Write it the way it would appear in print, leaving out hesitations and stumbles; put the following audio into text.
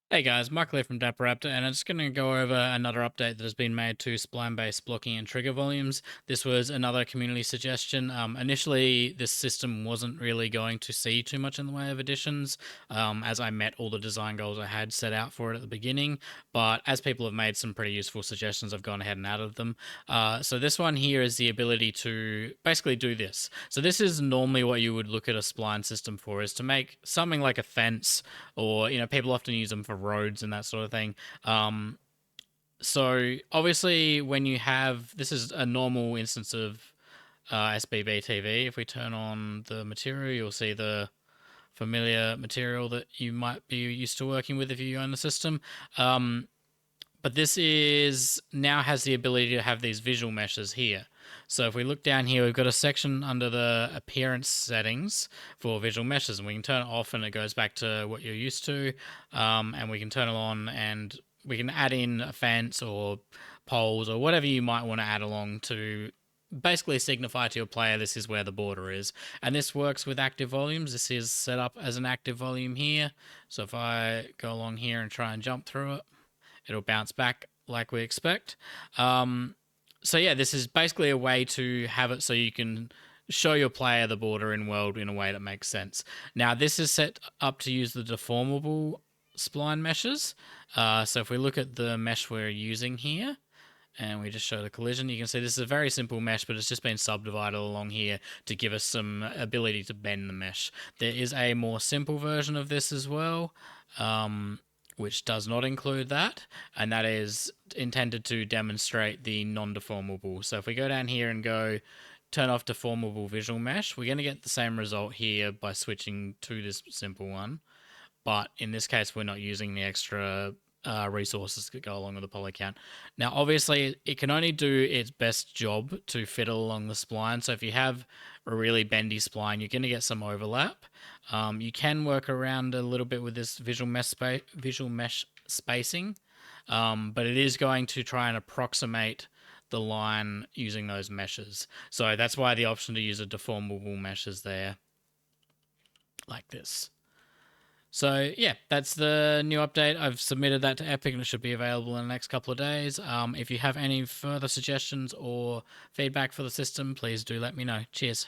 Hey guys, Michael here from Dapper Raptor, and I'm just going to go over another update that has been made to spline-based blocking and trigger volumes. This was another community suggestion. Initially, this system wasn't really going to see too much in the way of additions, as I met all the design goals I had set out for it at the beginning, but as people have made some pretty useful suggestions, I've gone ahead and added them. So this one here is the ability to basically do this. So this is normally what you would look at a spline system for, is to make something like a fence, or people often use them for roads and that sort of thing. So obviously, when you have this is a normal instance of SBBTV. If we turn on the material, you'll see the familiar material that you might be used to working with if you own the system. But this is now has the ability to have these visual meshes here. So if we look down here, we've got a section under the appearance settings for visual meshes, and we can turn it off and it goes back to what you're used to. And we can turn it on and we can add in a fence or poles or whatever you might want to add along to basically signify to your player this is where the border is. And this works with active volumes. This is set up as an active volume here. So if I go along here and try and jump through it, it'll bounce back like we expect. So yeah, this is basically a way to have it so you can show your player the border in world in a way that makes sense. Now this is set up to use the deformable spline meshes. So if we look at the mesh we're using here, and we just show the collision, you can see this is a very simple mesh, but it's just been subdivided along here to give us some ability to bend the mesh. There is a more simple version of this as well, which does not include that, and that is intended to demonstrate the non-deformable. So if we go down here and go turn off deformable visual mesh, we're going to get the same result here by switching to this simple one. But in this case, we're not using the extra resources that go along with the poly count. Now, obviously, it can only do its best job to fiddle along the spline. So if you have a really bendy spline, you're going to get some overlap. You can work around a little bit with this visual mesh spacing, but it is going to try and approximate the line using those meshes. So that's why the option to use a deformable mesh is there, like this. So yeah, that's the new update. I've submitted that to Epic and it should be available in the next couple of days. If you have any further suggestions or feedback for the system, please do let me know. Cheers.